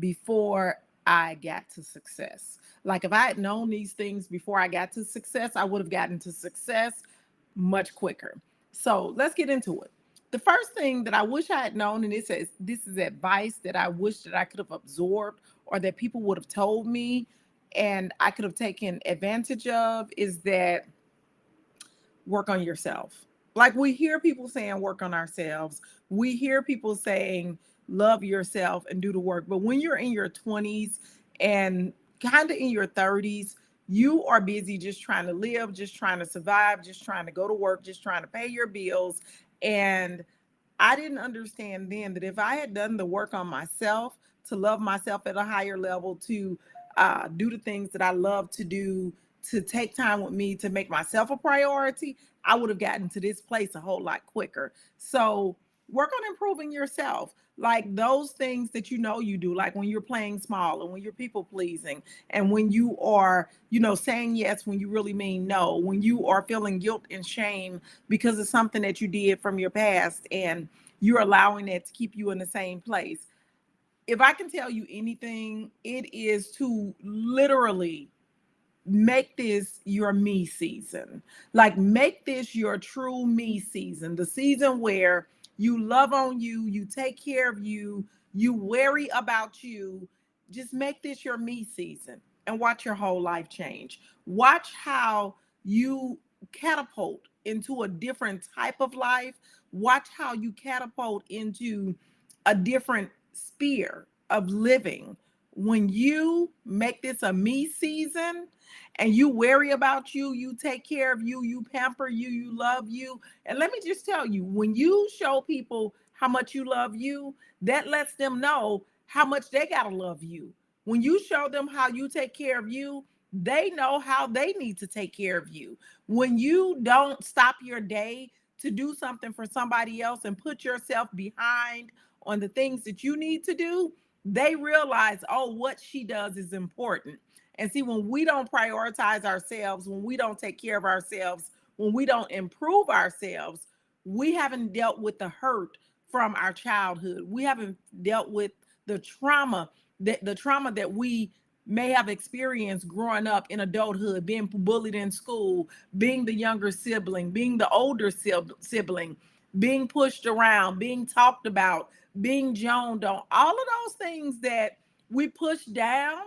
before I got to success. Like if I had known these things before I got to success, I would have gotten to success much quicker. So let's get into it. The first thing that I wish I had known, and it says this is advice that I wish that I could have absorbed or that people would have told me and I could have taken advantage of, is that work on yourself. Like we hear people saying work on ourselves. We hear people saying love yourself and do the work. But when you're in your 20s and kind of in your 30s, you are busy just trying to live, just trying to survive, just trying to go to work, just trying to pay your bills. And I didn't understand then that if I had done the work on myself to love myself at a higher level, to do the things that I love to do, to take time with me, to make myself a priority, I would have gotten to this place a whole lot quicker. So work on improving yourself. Like those things that you know you do, like when you're playing small and when you're people pleasing and when you are, saying yes when you really mean no, when you are feeling guilt and shame because of something that you did from your past and you're allowing it to keep you in the same place. If I can tell you anything, it is to literally make this your me season. Like make this your true me season, the season where you love on you, you take care of you, you worry about you. Just make this your me season and watch your whole life change. Watch how you catapult into a different type of life. Watch how you catapult into a different sphere of living when you make this a me season and you worry about you, you take care of you, you pamper you, you love you. And let me just tell you, when you show people how much you love you, that lets them know how much they got to love you. When you show them how you take care of you, they know how they need to take care of you. When you don't stop your day to do something for somebody else and put yourself behind on the things that you need to do, they realize, oh, what she does is important. And see, when we don't prioritize ourselves, when we don't take care of ourselves, when we don't improve ourselves, we haven't dealt with the hurt from our childhood. We haven't dealt with the trauma that we may have experienced growing up in adulthood, being bullied in school, being the younger sibling, being the older sibling, being pushed around, being talked about, being joned on, all of those things that we push down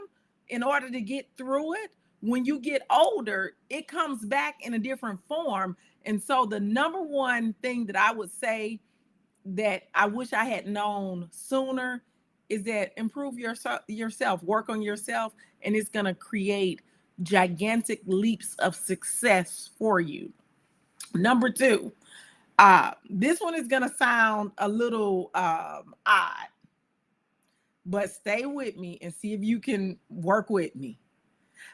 in order to get through it. When you get older, it comes back in a different form. And so the number one thing that I would say that I wish I had known sooner is that improve yourself, work on yourself, and it's going to create gigantic leaps of success for you. Number two, this one is going to sound a little odd, but stay with me and see if you can work with me.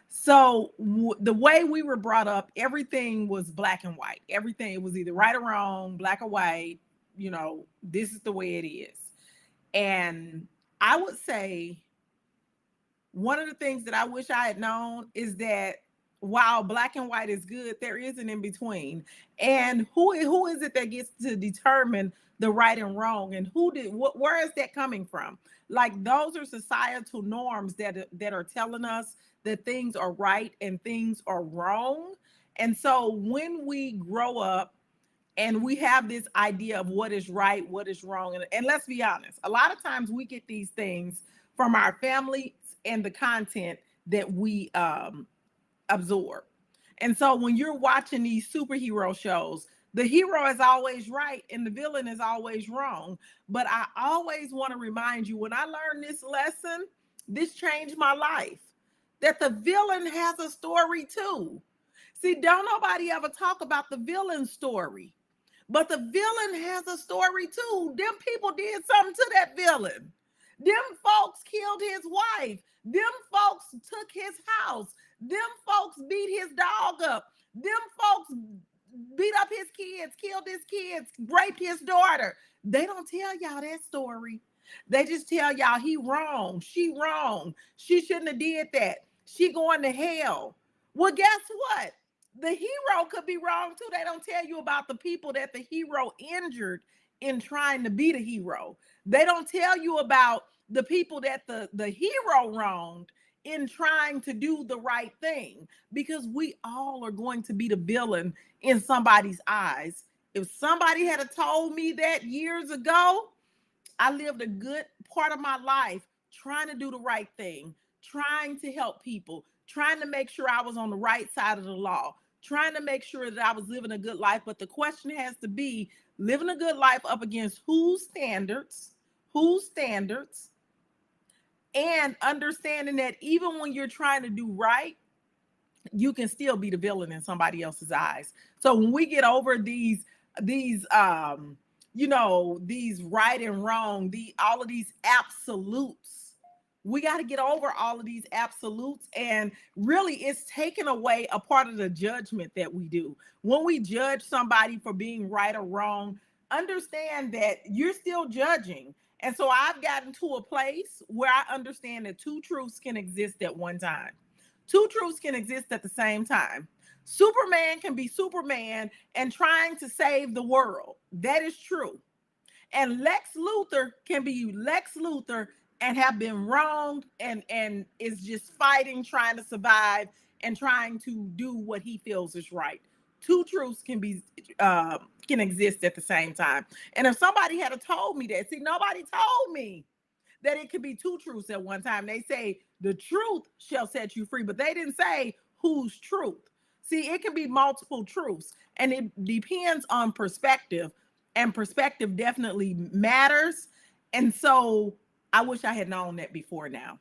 So the way we were brought up, everything was black and white. Everything, it was either right or wrong, black or white. This is the way it is. And I would say one of the things that I wish I had known is that while black and white is good, there is an in between. And who is it that gets to determine the right and wrong? And where is that coming from? Like those are societal norms that are telling us that things are right and things are wrong. And so when we grow up and we have this idea of what is right, what is wrong, and let's be honest, a lot of times we get these things from our families and the content that we absorb. And so when you're watching these superhero shows, the hero is always right and the villain is always wrong. But I always want to remind you, when I learned this lesson, this changed my life, that the villain has a story too. See, don't nobody ever talk about the villain story, but the villain has a story too. Them people did something to that villain. Them folks killed his wife. Them folks took his house. Them folks beat his dog up. Them folks beat up his kids, killed his kids, raped his daughter. They don't tell y'all that story. They just tell y'all he wrong, she wrong. She shouldn't have did that. She going to hell. Well, guess what? The hero could be wrong too. They don't tell you about the people that the hero injured in trying to be the hero. They don't tell you about the people that the hero wronged in trying to do the right thing, because we all are going to be the villain in somebody's eyes. If somebody had told me that years ago, I lived a good part of my life trying to do the right thing, trying to help people, trying to make sure I was on the right side of the law, trying to make sure that I was living a good life. But the question has to be, living a good life up against whose standards, whose standards, and understanding that even when you're trying to do right, you can still be the villain in somebody else's eyes. So when we get over these these right and wrong, all of these absolutes, we got to get over all of these absolutes. And really, it's taken away a part of the judgment that we do when we judge somebody for being right or wrong. Understand that you're still judging. And so I've gotten to a place where I understand that two truths can exist at one time. Two truths can exist at the same time. Superman can be Superman and trying to save the world. That is true. And Lex Luthor can be Lex Luthor and have been wronged and is just fighting, trying to survive, and trying to do what he feels is right. Two truths can exist at the same time. And if somebody had told me that, see, nobody told me that it could be two truths at one time. They say the truth shall set you free, but they didn't say whose truth. See, it can be multiple truths, and it depends on perspective, and perspective definitely matters. And so I wish I had known that before now.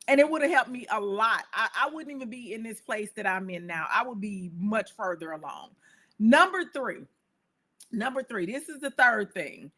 And it would have helped me a lot. I wouldn't even be in this place that I'm in now. I would be much further along. Number three, this is the third thing.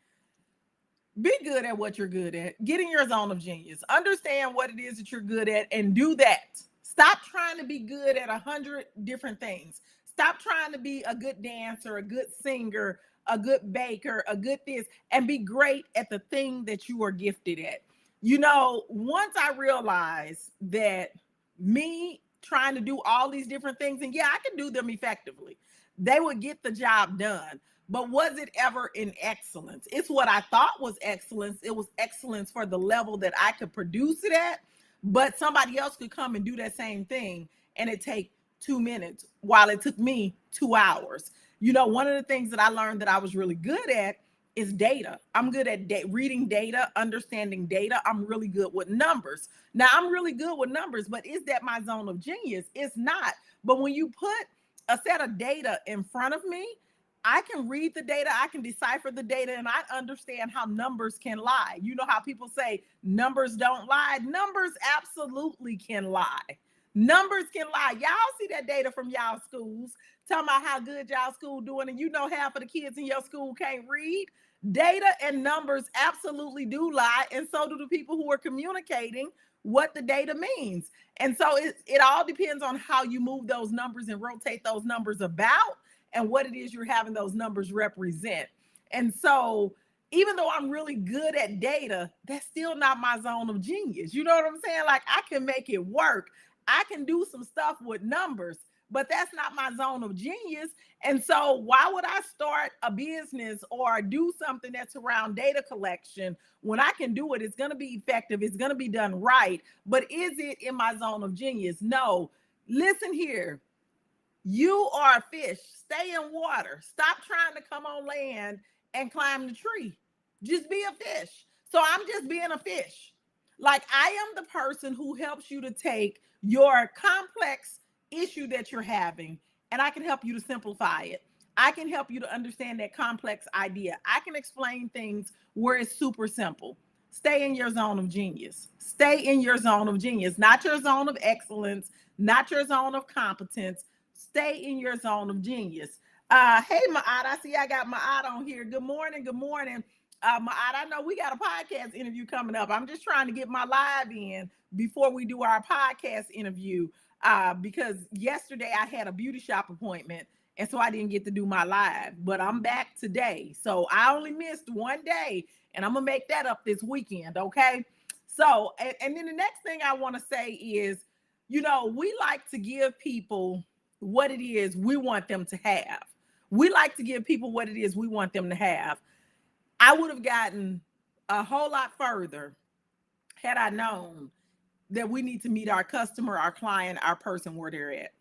Be good at what you're good at. Get in your zone of genius. Understand what it is that you're good at and do that. Stop trying to be good at 100 different things. Stop trying to be a good dancer, a good singer, a good baker, a good this, and be great at the thing that you are gifted at. Once I realized that me trying to do all these different things, and yeah, I can do them effectively, they would get the job done. But was it ever in excellence? It's what I thought was excellence. It was excellence for the level that I could produce it at, but somebody else could come and do that same thing and it take 2 minutes while it took me 2 hours. One of the things that I learned that I was really good at is data. I'm good at reading data, understanding data. I'm really good with numbers. Now, I'm really good with numbers, but is that my zone of genius? It's not. But when you put a set of data in front of me, I can read the data, I can decipher the data, and I understand how numbers can lie. You know how people say numbers don't lie? Numbers absolutely can lie. Numbers can lie. Y'all see that data from y'all schools, talking about how good y'all school doing, and half of the kids in your school can't read. Data and numbers absolutely do lie, and so do the people who are communicating what the data means. And so it all depends on how you move those numbers and rotate those numbers about, and what it is you're having those numbers represent. And so even though I'm really good at data, that's still not my zone of genius. You know what I'm saying? Like, I can make it work. I can do some stuff with numbers, but that's not my zone of genius. And so why would I start a business or do something that's around data collection when I can do it? It's going to be effective. It's going to be done right. But is it in my zone of genius? No. Listen here. You are a fish. Stay in water. Stop trying to come on land and climb the tree. Just be a fish. So I'm just being a fish. Like, I am the person who helps you to take your complex issue that you're having, and I can help you to simplify it. I can help you to understand that complex idea. I can explain things where it's super simple. Stay in your zone of genius. Stay in your zone of genius, not your zone of excellence, not your zone of competence. Stay in your zone of genius. Hey, Ma'at, I see I got Ma'at on here. Good morning. Good morning. Ma'at, I know we got a podcast interview coming up. I'm just trying to get my live in before we do our podcast interview, because yesterday I had a beauty shop appointment, and so I didn't get to do my live, but I'm back today. So I only missed one day, and I'm going to make that up this weekend, okay? So, and then the next thing I want to say is, we like to give people what it is we want them to have. We like to give people what it is we want them to have. I would have gotten a whole lot further had I known that we need to meet our customer, our client, our person where they're at.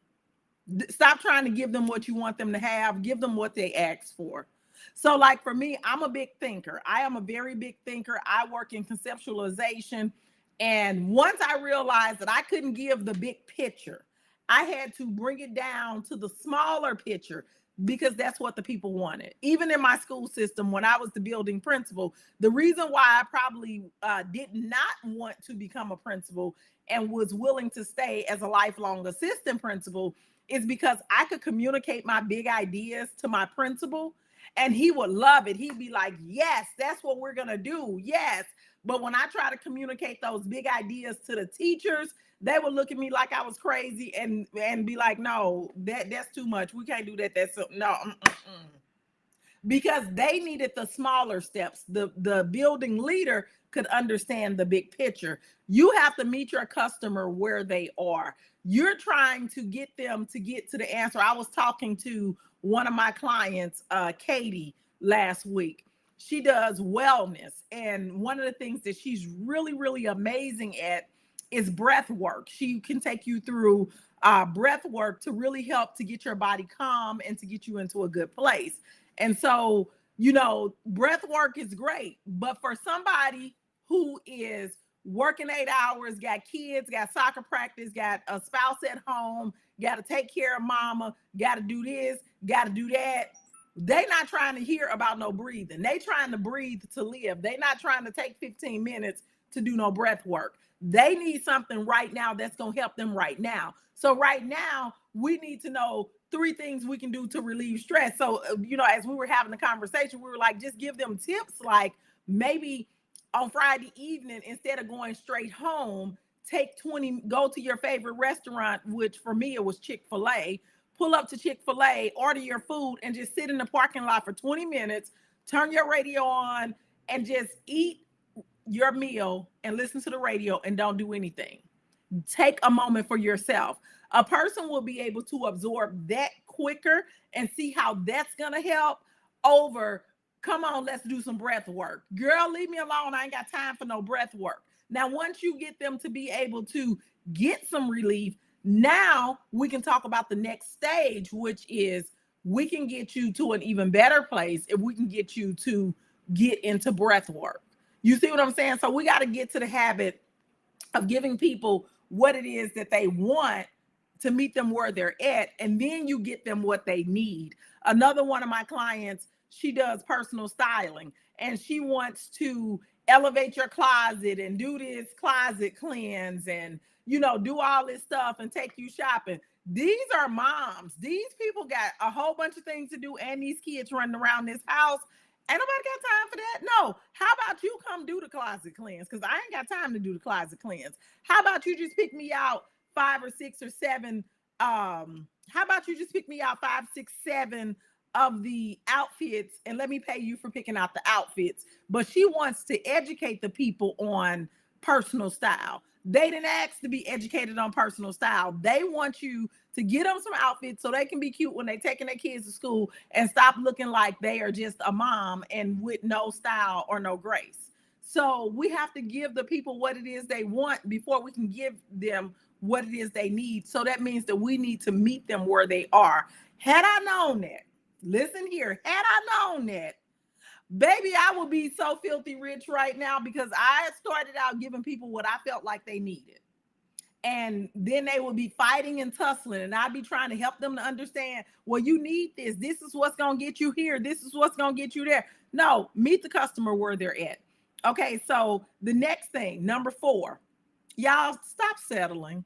Stop trying to give them what you want them to have. Give them what they ask for. So, like for me, I'm a big thinker. I am a very big thinker. I work in conceptualization. And once I realized that I couldn't give the big picture, I had to bring it down to the smaller picture because that's what the people wanted. Even in my school system, when I was the building principal, the reason why I probably did not want to become a principal and was willing to stay as a lifelong assistant principal is because I could communicate my big ideas to my principal and he would love it. He'd be like, yes, that's what we're going to do. Yes. But when I try to communicate those big ideas to the teachers, they would look at me like I was crazy and be like, no, that's too much. We can't do that. That's no. Because they needed the smaller steps. The building leader could understand the big picture. You have to meet your customer where they are. You're trying to get them to get to the answer. I was talking to one of my clients, Katie, last week. She does wellness. And one of the things that she's really, really amazing at is breath work. She can take you through breath work to really help to get your body calm and to get you into a good place. And so, you know, breath work is great, but for somebody who is working 8 hours, got kids, got soccer practice, got a spouse at home, got to take care of mama, got to do this, got to do that. They not trying to hear about no breathing. They trying to breathe to live. They not trying to take 15 minutes to do no breath work. They need something right now that's going to help them right now. So right now, we need to know 3 things we can do to relieve stress. So, you know, as we were having the conversation, we were like, just give them tips. Like maybe on Friday evening, instead of going straight home, take 20, go to your favorite restaurant, which for me, it was Chick-fil-A. Pull up to Chick-fil-A, order your food, and just sit in the parking lot for 20 minutes, turn your radio on, and just eat your meal and listen to the radio and don't do anything. Take a moment for yourself. A person will be able to absorb that quicker and see how that's going to help over, come on, let's do some breath work. Girl, leave me alone. I ain't got time for no breath work. Now, once you get them to be able to get some relief, now we can talk about the next stage, which is we can get you to an even better place if we can get you to get into breath work. You see what I'm saying? So we got to get to the habit of giving people what it is that they want to meet them where they're at, and then you get them what they need. Another one of my clients, she does personal styling, and she wants to elevate your closet and do this closet cleanse and, you know, do all this stuff and take you shopping. These are moms. These people got a whole bunch of things to do, and these kids running around this house. Ain't nobody got time for that. No. How about you come do the closet cleanse? Because I ain't got time to do the closet cleanse. How about you just pick me out 5 or 6 or 7? How about you just pick me out 5, 6, 7 of the outfits and let me pay you for picking out the outfits? But she wants to educate the people on personal style. They didn't ask to be educated on personal style. They want you to get them some outfits so they can be cute when they're taking their kids to school and stop looking like they are just a mom and with no style or no grace. So we have to give the people what it is they want before we can give them what it is they need. So that means that we need to meet them where they are. Had I known that, listen here, had I known that, baby, I would be so filthy rich right now because I started out giving people what I felt like they needed. And then they would be fighting and tussling, and I'd be trying to help them to understand, well, you need this. This is what's going to get you here. This is what's going to get you there. No, meet the customer where they're at. Okay, so the next thing, number 4, y'all stop settling.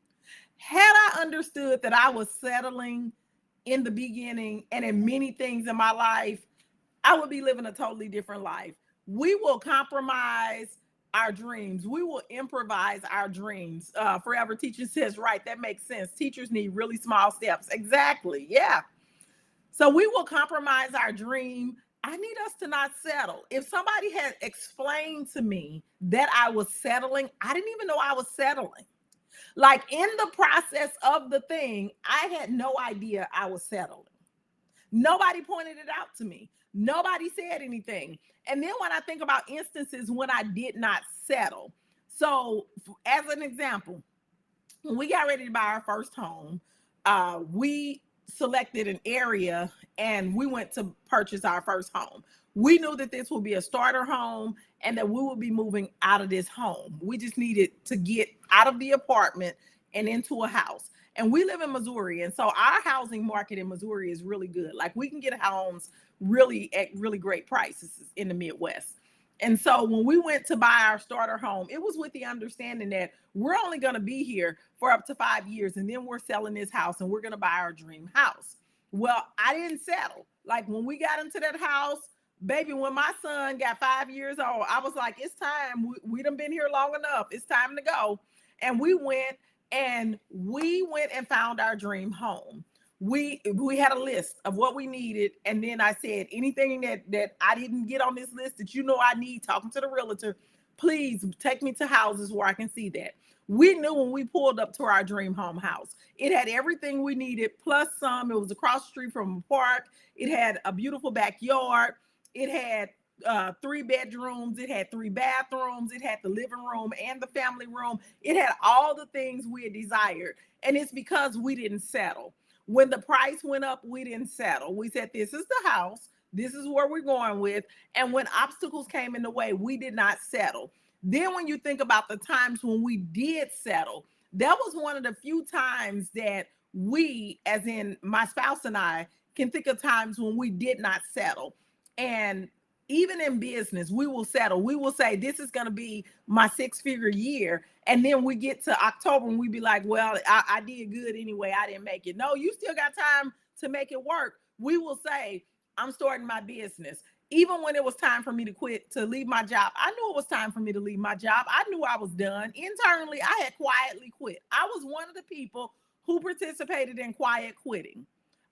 Had I understood that I was settling in the beginning and in many things in my life, I would be living a totally different life. We will compromise our dreams. We will improvise our dreams. Forever Teaching says, right, that makes sense. Teachers need really small steps. Exactly. Yeah. So we will compromise our dream. I need us to not settle. If somebody had explained to me that I was settling, I didn't even know I was settling. Like in the process of the thing, I had no idea I was settling. Nobody pointed it out to me. Nobody said anything. And then when I think about instances when I did not settle. So, as an example, when we got ready to buy our first home, we selected an area and we went to purchase our first home. We knew that this would be a starter home and that we would be moving out of this home. We just needed to get out of the apartment and into a house. And we live in Missouri. And so our housing market in Missouri is really good. Like we can get homes really at really great prices in the Midwest. And so when we went to buy our starter home, it was with the understanding that we're only going to be here for up to 5 years and then we're selling this house and we're going to buy our dream house. Well, I didn't settle. Like when we got into that house, baby, when my son got 5 years old, I was like, it's time. We done been here long enough. It's time to go. And we went and found our dream home. We had a list of what we needed, and then I said anything that I didn't get on this list that I need, talking to the realtor, please take me to houses where I can see that. We knew when we pulled up to our dream home house, it had everything we needed plus some. It was across the street from a park. It had a beautiful backyard. It had 3 bedrooms. It had 3 bathrooms. It had the living room and the family room. It had all the things we had desired, and it's because we didn't settle. When the price went up, we didn't settle. We said, this is the house. This is where we're going with. And when obstacles came in the way, we did not settle. Then when you think about the times when we did settle, that was one of the few times that we, as in my spouse and I, can think of times when we did not settle. And even in business, we will settle. We will say, this is going to be my 6-figure year. And then we get to October and we be like, well, I did good anyway. I didn't make it. No, you still got time to make it work. We will say, I'm starting my business. Even when it was time for me to quit, to leave my job, I knew it was time for me to leave my job. I knew I was done. Internally, I had quietly quit. I was one of the people who participated in quiet quitting.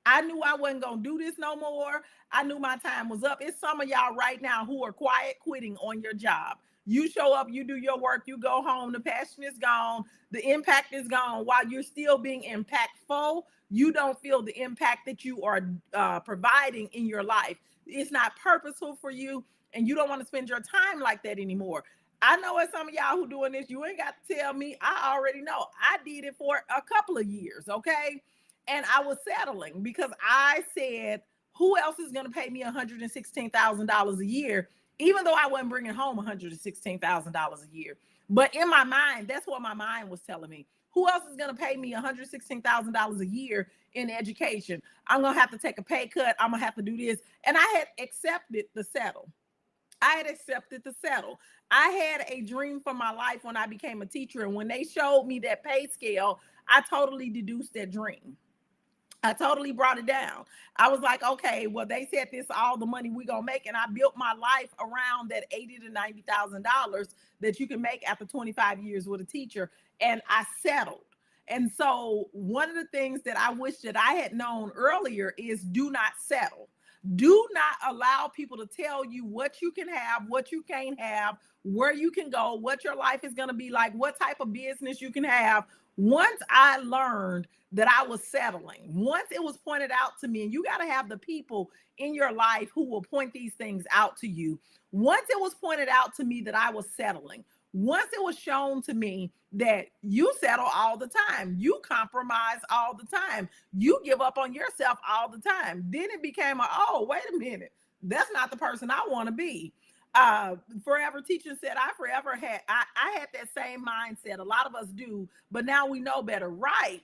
I knew I wasn't going to do this no more. I knew my time was up. It's some of y'all right now who are quiet quitting on your job. You show up, you do your work, you go home, the passion is gone, the impact is gone. While you're still being impactful, you don't feel the impact that you are providing in your life. It's not purposeful for you, and you don't want to spend your time like that anymore. I know as some of y'all who doing this, you ain't got to tell me. I already know. I did it for a couple of years, okay? And I was settling because I said, who else is going to pay me $116,000 a year, even though I wasn't bringing home $116,000 a year. But in my mind, that's what my mind was telling me. Who else is going to pay me $116,000 a year in education? I'm going to have to take a pay cut. I'm going to have to do this. And I had accepted the settle. I had accepted to settle. I had a dream for my life when I became a teacher. And when they showed me that pay scale, I totally deduced that dream. I totally brought it down. I was like, okay, well, they said this all the money we gonna make, and I built my life around that $80,000 to $90,000 that you can make after 25 years with a teacher, and I settled. And so, one of the things that I wish that I had known earlier is do not settle. Do not allow people to tell you what you can have, what you can't have, where you can go, what your life is going to be like, what type of business you can have. Once I learned that I was settling, once it was pointed out to me, and you got to have the people in your life who will point these things out to you. Once it was pointed out to me that I was settling, once it was shown to me that you settle all the time, you compromise all the time, you give up on yourself all the time, then it became oh, wait a minute, that's not the person I want to be. Forever Teaching said, I had that same mindset. A lot of us do, but now we know better, right?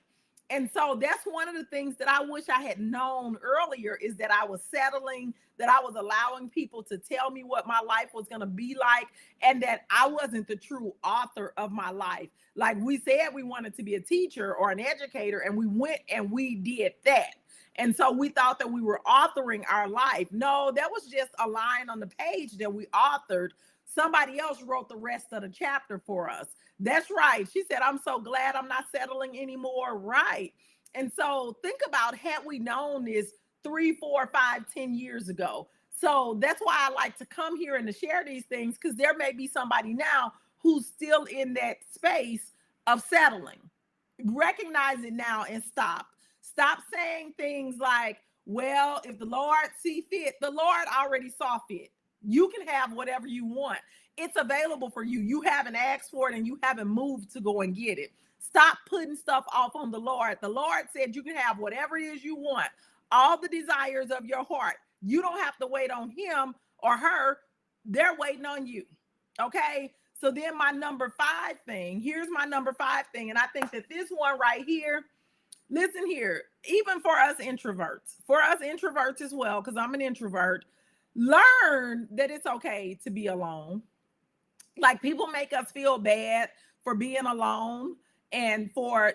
And so that's one of the things that I wish I had known earlier, is that I was settling, that I was allowing people to tell me what my life was going to be like, and that I wasn't the true author of my life. Like we said, we wanted to be a teacher or an educator, and we went and we did that. And so we thought that we were authoring our life. No, that was just a line on the page that we authored. Somebody else wrote the rest of the chapter for us. That's right. She said, I'm so glad I'm not settling anymore. Right. And so think about, had we known this 3, 4, 5, 10 years ago. So that's why I like to come here and to share these things, because there may be somebody now who's still in that space of settling. Recognize it now and stop. Stop saying things like, well, if the Lord see fit, the Lord already saw fit. You can have whatever you want. It's available for you. You haven't asked for it and you haven't moved to go and get it. Stop putting stuff off on the Lord. The Lord said you can have whatever it is you want, all the desires of your heart. You don't have to wait on him or her. They're waiting on you. Okay. So then my number 5 thing, here's my number 5 thing. And I think that this one right here, listen here, even for us introverts as well, because I'm an introvert, learn that it's okay to be alone. Like, people make us feel bad for being alone and for,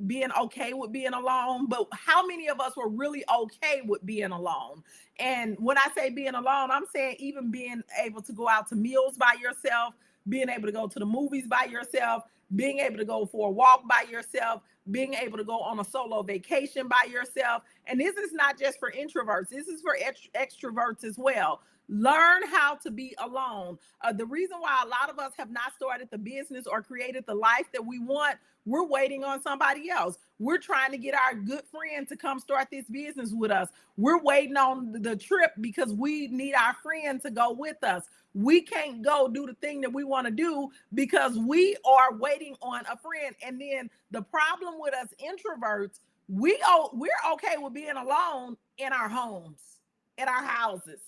being okay with being alone. But how many of us were really okay with being alone? And when I say being alone, I'm saying even being able to go out to meals by yourself, being able to go to the movies by yourself, being able to go for a walk by yourself, being able to go on a solo vacation by yourself. And this is not just for introverts, this is for extroverts as well. Learn how to be alone. The reason why a lot of us have not started the business or created the life that we want, we're waiting on somebody else. We're trying to get our good friend to come start this business with us. We're waiting on the trip because we need our friend to go with us. We can't go do the thing that we want to do because we are waiting on a friend. And then the problem with us introverts, we're okay with being alone in our homes, in our houses.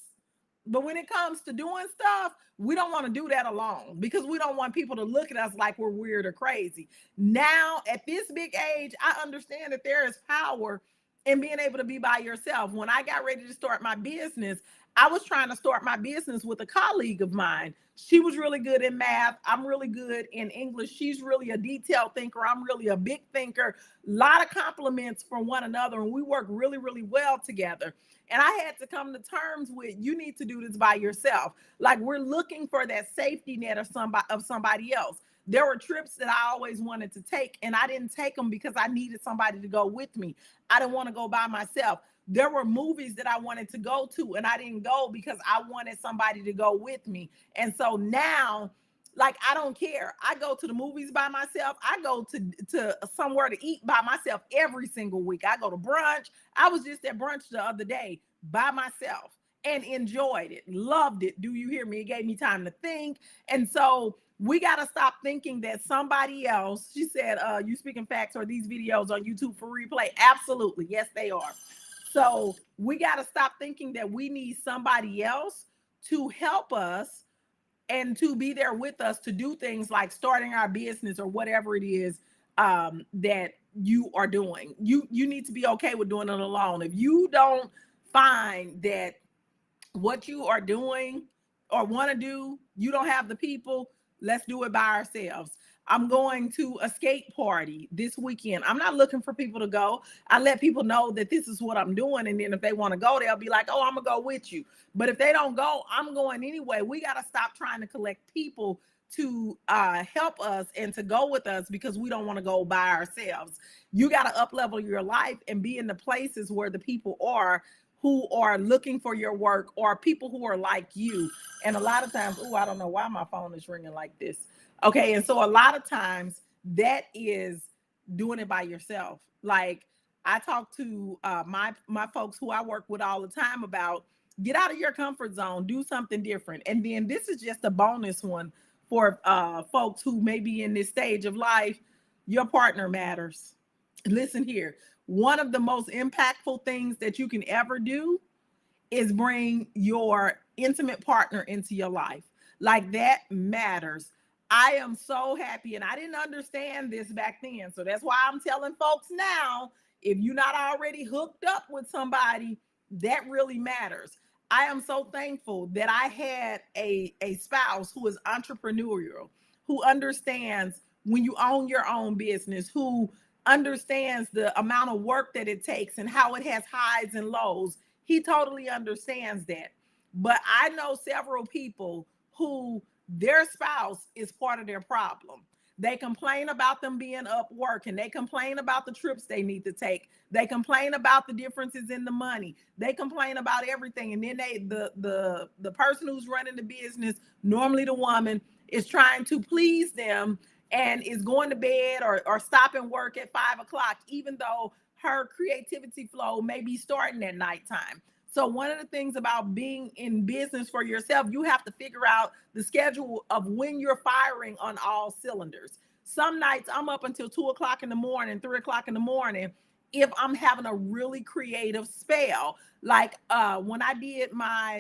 But when it comes to doing stuff, we don't want to do that alone because we don't want people to look at us like we're weird or crazy. Now, at this big age, I understand that there is power in being able to be by yourself. When I got ready to start my business, I was trying to start my business with a colleague of mine. She was really good in math. I'm really good in English. She's really a detailed thinker. I'm really a big thinker. A lot of compliments from one another, and we work really, really well together. And I had to come to terms with, you need to do this by yourself. Like, we're looking for that safety net of somebody else. There were trips that I always wanted to take, and I didn't take them because I needed somebody to go with me. I didn't want to go by myself. There were movies that I wanted to go to, and I didn't go because I wanted somebody to go with me. And so now, like, I don't care. I go to the movies by myself. I go to somewhere to eat by myself every single week. I go to brunch. I was just at brunch the other day by myself and enjoyed it, loved it. Do you hear me? It gave me time to think. And so we got to stop thinking that somebody else, she said, you speaking facts, or these videos on YouTube for replay? Absolutely. Yes, they are. So we got to stop thinking that we need somebody else to help us and to be there with us to do things like starting our business or whatever it is that you are doing. You need to be okay with doing it alone. If you don't find that what you are doing or want to do, you don't have the people, let's do it by ourselves. I'm going to a skate party this weekend. I'm not looking for people to go. I let people know that this is what I'm doing. And then if they want to go, they'll be like, oh, I'm going to go with you. But if they don't go, I'm going anyway. We got to stop trying to collect people to help us and to go with us because we don't want to go by ourselves. You got to up-level your life and be in the places where the people are who are looking for your work, or people who are like you. And a lot of times, I don't know why my phone is ringing like this. Okay. And so a lot of times that is doing it by yourself. Like, I talk to my folks who I work with all the time about, get out of your comfort zone, do something different. And then this is just a bonus one for folks who may be in this stage of life. Your partner matters. Listen here. One of the most impactful things that you can ever do is bring your intimate partner into your life. Like, that matters. I am so happy, and I didn't understand this back then. So that's why I'm telling folks now, if you're not already hooked up with somebody, that really matters. I am so thankful that I had a spouse who is entrepreneurial, who understands when you own your own business, who understands the amount of work that it takes and how it has highs and lows. He totally understands that. But I know several people who their spouse is part of their problem. They complain about them being up working. They complain about the trips they need to take. They complain about the differences in the money. They complain about everything. And then the person who's running the business, normally the woman, is trying to please them and is going to bed or stopping work at 5 o'clock, even though her creativity flow may be starting at nighttime. So one of the things about being in business for yourself, you have to figure out the schedule of when you're firing on all cylinders. Some nights I'm up until 2 o'clock in the morning, 3 o'clock in the morning, if I'm having a really creative spell. Like when I did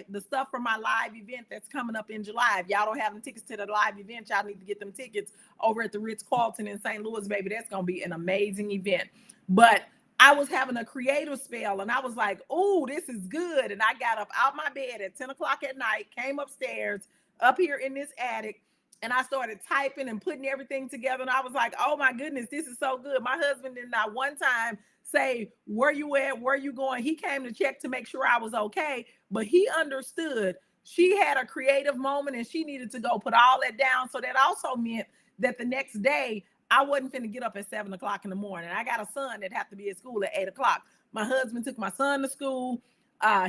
the stuff for my live event that's coming up in July. If y'all don't have the tickets to the live event, y'all need to get them tickets over at the Ritz-Carlton in St. Louis, baby. That's gonna be an amazing event. But I was having a creative spell and I was like, oh, this is good. And I got up out my bed at 10 o'clock at night, came upstairs up here in this attic, and I started typing and putting everything together. And I was like, oh my goodness, this is so good. My husband did not one time say, where you at? Where you going? He came to check to make sure I was okay, but he understood she had a creative moment and she needed to go put all that down. So that also meant that the next day I wasn't finna get up at 7 o'clock in the morning. I got a son that had to be at school at 8 o'clock. My husband took my son to school.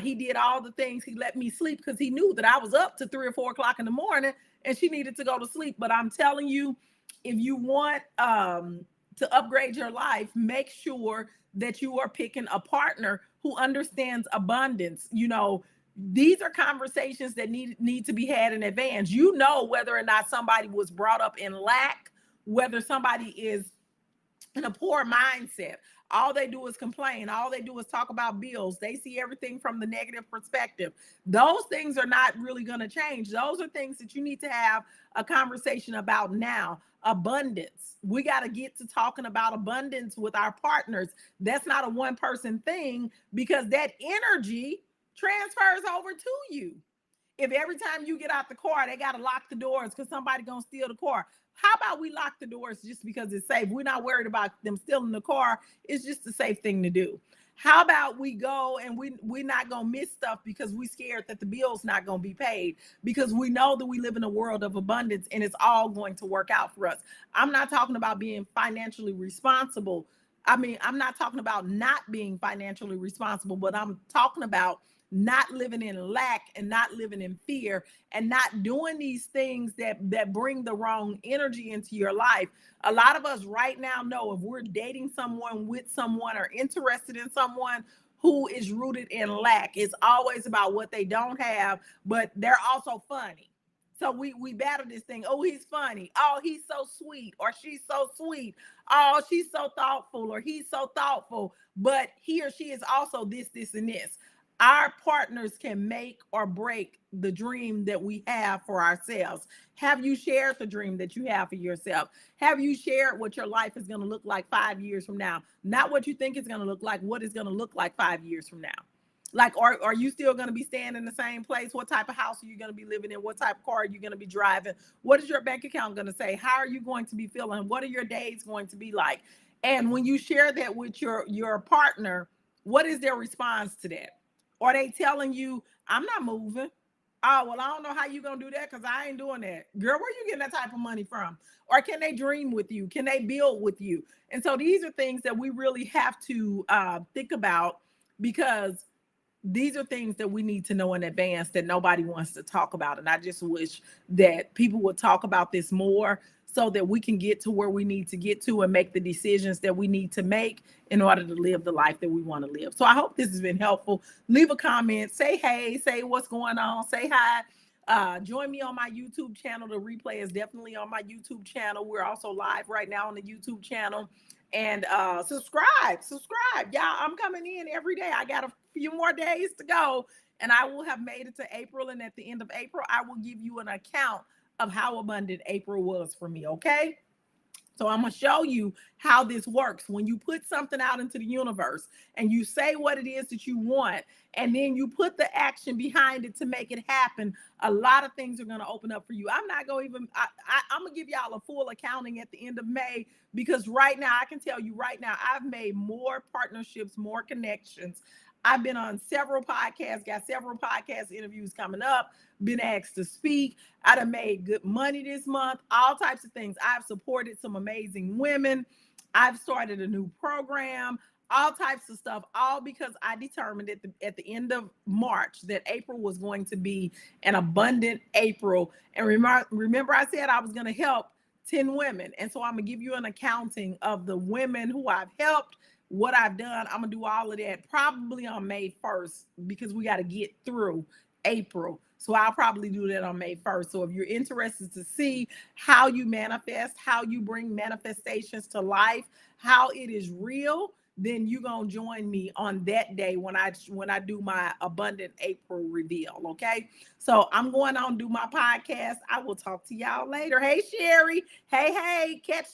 He did all the things. He let me sleep because he knew that I was up to 3 or 4 o'clock in the morning and she needed to go to sleep. But I'm telling you, if you want to upgrade your life, make sure that you are picking a partner who understands abundance. You know, these are conversations that need to be had in advance. You know whether or not somebody was brought up in lack, whether somebody is in a poor mindset. All they do is complain. All they do is talk about bills. They see everything from the negative perspective. Those things are not really going to change. Those are things that you need to have a conversation about now. Abundance. We got to get to talking about abundance with our partners. That's not a one-person thing because that energy transfers over to you. If every time you get out the car, they got to lock the doors because somebody going to steal the car. How about we lock the doors just because it's safe? We're not worried about them stealing the car. It's just a safe thing to do. How about we go and we're not going to miss stuff because we're scared that the bill's not going to be paid, because we know that we live in a world of abundance and it's all going to work out for us. I'm not talking about being financially responsible. I mean, I'm not talking about not being financially responsible, but I'm talking about not living in lack and not living in fear and not doing these things that bring the wrong energy into your life. A lot of us right now know if we're dating someone, with someone, or interested in someone who is rooted in lack, it's always about what they don't have, but they're also funny. So we battle this thing. Oh, he's funny. Oh, he's so sweet, or she's so sweet. Oh, she's so thoughtful, or he's so thoughtful, but he or she is also this, and this. Our partners can make or break the dream that we have for ourselves. Have you shared the dream that you have for yourself? Have you shared what your life is going to look like 5 years from now? Not what you think it's going to look like, what it's going to look like 5 years from now. Like, are you still going to be staying in the same place? What type of house are you going to be living in? What type of car are you going to be driving? What is your bank account going to say? How are you going to be feeling? What are your days going to be like? And when you share that with your partner, what is their response to that? Are they telling you, I'm not moving? Oh, well, I don't know how you going to do that because I ain't doing that. Girl, where you getting that type of money from? Or can they dream with you? Can they build with you? And so these are things that we really have to think about, because these are things that we need to know in advance that nobody wants to talk about. And I just wish that people would talk about this more so that we can get to where we need to get to and make the decisions that we need to make in order to live the life that we want to live. So I hope this has been helpful. Leave a comment, say hey, say what's going on, say hi. Join me on my YouTube channel. The replay is definitely on my YouTube channel. We're also live right now on the YouTube channel. And subscribe. Y'all, I'm coming in every day. I got a few more days to go, and I will have made it to April. And at the end of April, I will give you an account of how abundant April was for me, okay? So I'm going to show you how this works. When you put something out into the universe and you say what it is that you want, and then you put the action behind it to make it happen, a lot of things are going to open up for you. I'm not going to even, I'm going to give y'all a full accounting at the end of May, because right now, I can tell you right now, I've made more partnerships, more connections. I've been on several podcasts, got several podcast interviews coming up, been asked to speak. I done made good money this month, all types of things. I've supported some amazing women. I've started a new program, all types of stuff, all because I determined at the end of March that April was going to be an abundant April. And remember I said I was going to help 10 women. And so I'm going to give you an accounting of the women who I've helped, what I've done. I'm gonna do all of that probably on May 1st because we got to get through April. So I'll probably do that on May 1st. So if you're interested to see how you manifest, how you bring manifestations to life, how it is real, then you're gonna join me on that day when I do my abundant April reveal. Okay. So I'm going on to do my podcast. I will talk to y'all later. Hey Sherry. Hey, catch